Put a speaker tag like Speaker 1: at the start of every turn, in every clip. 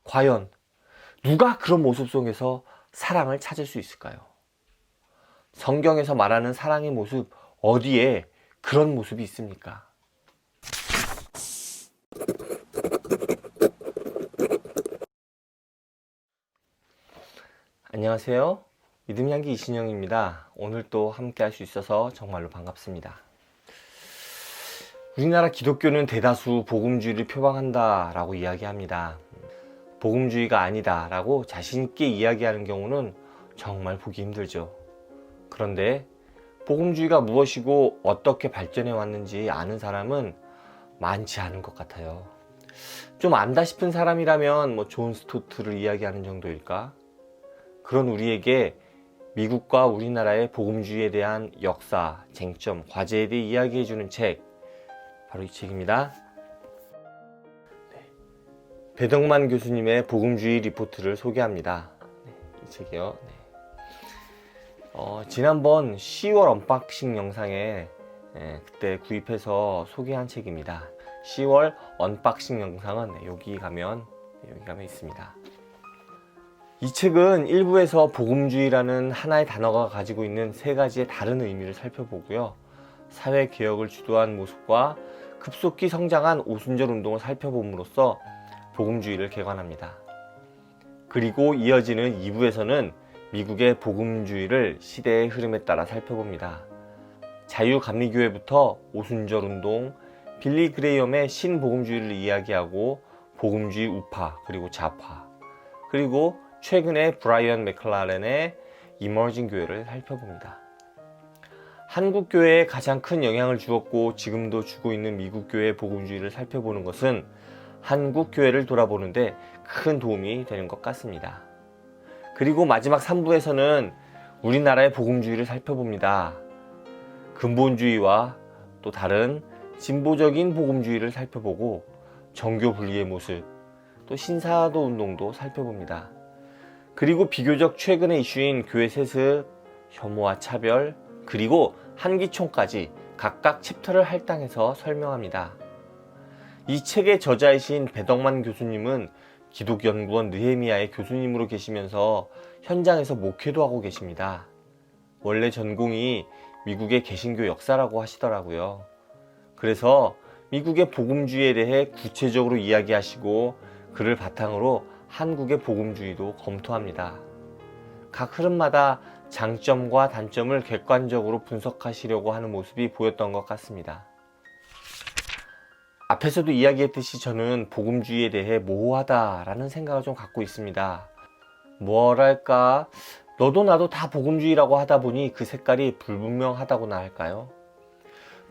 Speaker 1: 과연 누가 그런 모습 속에서 사랑을 찾을 수 있을까요? 성경에서 말하는 사랑의 모습, 어디에 그런 모습이 있습니까? 안녕하세요. 믿음향기 이신영입니다. 오늘 또 함께 할 수 있어서 정말로 반갑습니다. 우리나라 기독교는 대다수 복음주의를 표방한다 라고 이야기합니다. 복음주의가 아니다 라고 자신있게 이야기하는 경우는 정말 보기 힘들죠. 그런데 복음주의가 무엇이고 어떻게 발전해 왔는지 아는 사람은 많지 않은 것 같아요. 좀 안다 싶은 사람이라면 존 스토트를 이야기하는 정도일까? 그런 우리에게 미국과 우리나라의 복음주의에 대한 역사, 쟁점, 과제에 대해 이야기해주는 책, 바로 이 책입니다. 배덕만 교수님의 복음주의 리포트를 소개합니다. 이 책이요. 지난번 10월 언박싱 영상에 그때 구입해서 소개한 책입니다. 10월 언박싱 영상은 여기 가면 있습니다. 이 책은 일부에서 복음주의라는 하나의 단어가 가지고 있는 세 가지의 다른 의미를 살펴보고요. 사회개혁을 주도한 모습과 급속히 성장한 오순절 운동을 살펴봄으로써 복음주의를 개관합니다. 그리고 이어지는 2부에서는 미국의 복음주의를 시대의 흐름에 따라 살펴봅니다. 자유감리교회부터 오순절 운동, 빌리 그레이엄의 신복음주의를 이야기하고 복음주의 우파 그리고 좌파, 그리고 최근에 브라이언 맥클라렌의 이머징 교회를 살펴봅니다. 한국 교회에 가장 큰 영향을 주었고 지금도 주고 있는 미국 교회의 복음주의를 살펴보는 것은 한국 교회를 돌아보는데 큰 도움이 되는 것 같습니다. 그리고 마지막 3부에서는 우리나라의 복음주의를 살펴봅니다. 근본주의와 또 다른 진보적인 복음주의를 살펴보고 정교 분리의 모습, 또 신사도 운동도 살펴봅니다. 그리고 비교적 최근의 이슈인 교회 세습, 혐오와 차별, 그리고 한기총까지 각각 챕터를 할당해서 설명합니다. 이 책의 저자이신 배덕만 교수님은 기독연구원 느헤미야의 교수님으로 계시면서 현장에서 목회도 하고 계십니다. 원래 전공이 미국의 개신교 역사라고 하시더라고요. 그래서 미국의 복음주의에 대해 구체적으로 이야기하시고 그를 바탕으로 한국의 복음주의도 검토합니다. 각 흐름마다 장점과 단점을 객관적으로 분석하시려고 하는 모습이 보였던 것 같습니다. 앞에서도 이야기했듯이 저는 복음주의에 대해 모호하다라는 생각을 좀 갖고 있습니다. 뭐랄까, 너도 나도 다 복음주의라고 하다 보니 그 색깔이 불분명하다고나 할까요?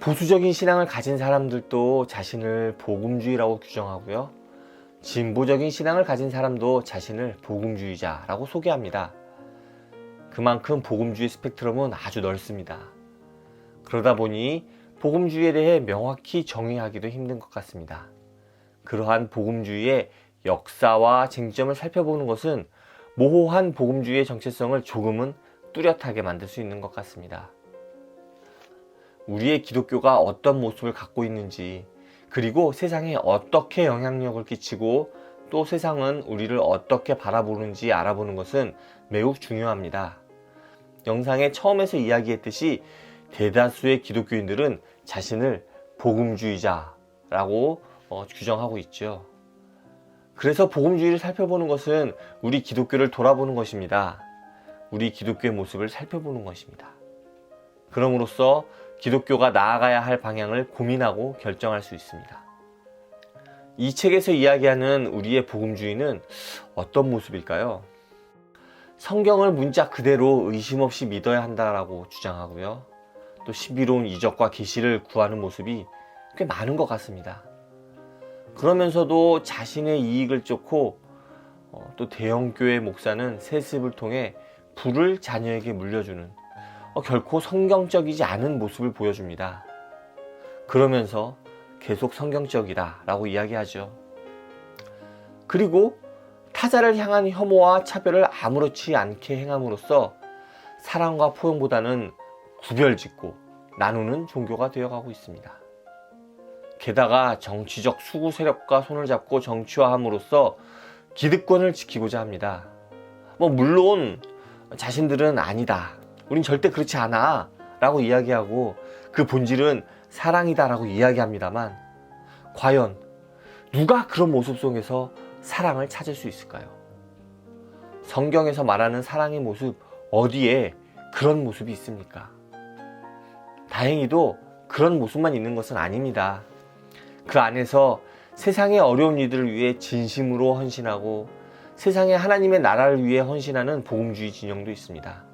Speaker 1: 보수적인 신앙을 가진 사람들도 자신을 복음주의라고 규정하고요. 진보적인 신앙을 가진 사람도 자신을 복음주의자라고 소개합니다. 그만큼 복음주의 스펙트럼은 아주 넓습니다. 그러다 보니 복음주의에 대해 명확히 정의하기도 힘든 것 같습니다. 그러한 복음주의의 역사와 쟁점을 살펴보는 것은 모호한 복음주의의 정체성을 조금은 뚜렷하게 만들 수 있는 것 같습니다. 우리의 기독교가 어떤 모습을 갖고 있는지, 그리고 세상에 어떻게 영향력을 끼치고 또 세상은 우리를 어떻게 바라보는지 알아보는 것은 매우 중요합니다. 영상의 처음에서 이야기했듯이 대다수의 기독교인들은 자신을 복음주의자라고 규정하고 있죠. 그래서 복음주의를 살펴보는 것은 우리 기독교를 돌아보는 것입니다. 우리 기독교의 모습을 살펴보는 것입니다. 그럼으로써 기독교가 나아가야 할 방향을 고민하고 결정할 수 있습니다. 이 책에서 이야기하는 우리의 복음주의는 어떤 모습일까요? 성경을 문자 그대로 의심 없이 믿어야 한다라고 주장하고요. 또 신비로운 이적과 계시를 구하는 모습이 꽤 많은 것 같습니다. 그러면서도 자신의 이익을 쫓고 또 대형교회 목사는 세습을 통해 부를 자녀에게 물려주는 결코 성경적이지 않은 모습을 보여줍니다. 그러면서 계속 성경적이다 라고 이야기하죠. 그리고 타자를 향한 혐오와 차별을 아무렇지 않게 행함으로써 사랑과 포용보다는 구별짓고 나누는 종교가 되어가고 있습니다. 게다가 정치적 수구 세력과 손을 잡고 정치화함으로써 기득권을 지키고자 합니다. 물론 자신들은 아니다, 우린 절대 그렇지 않아 라고 이야기하고 그 본질은 사랑이다 라고 이야기합니다만, 과연 누가 그런 모습 속에서 사랑을 찾을 수 있을까요? 성경에서 말하는 사랑의 모습, 어디에 그런 모습이 있습니까? 다행히도 그런 모습만 있는 것은 아닙니다. 그 안에서 세상의 어려운 이들을 위해 진심으로 헌신하고 세상에 하나님의 나라를 위해 헌신하는 복음주의 진영도 있습니다.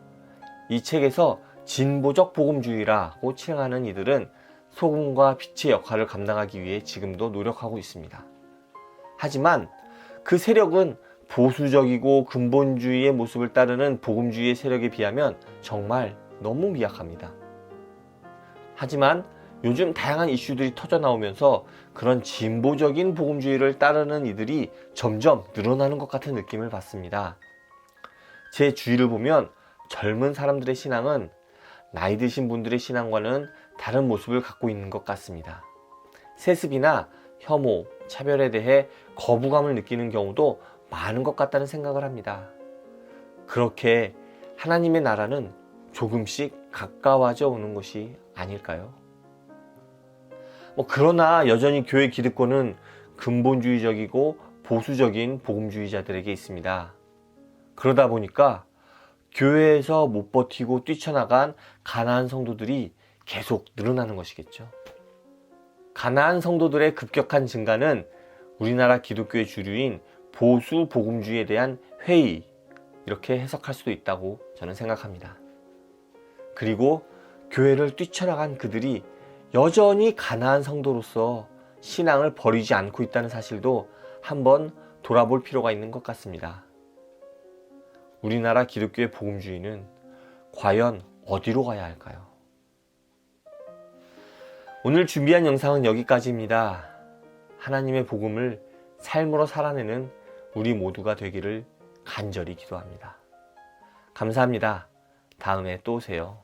Speaker 1: 이 책에서 진보적 복음주의라고 칭하는 이들은 소금과 빛의 역할을 감당하기 위해 지금도 노력하고 있습니다. 하지만 그 세력은 보수적이고 근본주의의 모습을 따르는 복음주의의 세력에 비하면 정말 너무 미약합니다. 하지만 요즘 다양한 이슈들이 터져 나오면서 그런 진보적인 복음주의를 따르는 이들이 점점 늘어나는 것 같은 느낌을 받습니다. 제 주위를 보면 젊은 사람들의 신앙은 나이 드신 분들의 신앙과는 다른 모습을 갖고 있는 것 같습니다. 세습이나 혐오, 차별에 대해 거부감을 느끼는 경우도 많은 것 같다는 생각을 합니다. 그렇게 하나님의 나라는 조금씩 가까워져 오는 것이 아닐까요? 그러나 여전히 교회 기득권은 근본주의적이고 보수적인 복음주의자들에게 있습니다. 그러다 보니까 교회에서 못 버티고 뛰쳐나간 가난한 성도들이 계속 늘어나는 것이겠죠. 가난한 성도들의 급격한 증가는 우리나라 기독교의 주류인 보수 복음주의에 대한 회의, 이렇게 해석할 수도 있다고 저는 생각합니다. 그리고 교회를 뛰쳐나간 그들이 여전히 가난한 성도로서 신앙을 버리지 않고 있다는 사실도 한번 돌아볼 필요가 있는 것 같습니다. 우리나라 기독교의 복음주의는 과연 어디로 가야 할까요? 오늘 준비한 영상은 여기까지입니다. 하나님의 복음을 삶으로 살아내는 우리 모두가 되기를 간절히 기도합니다. 감사합니다. 다음에 또 오세요.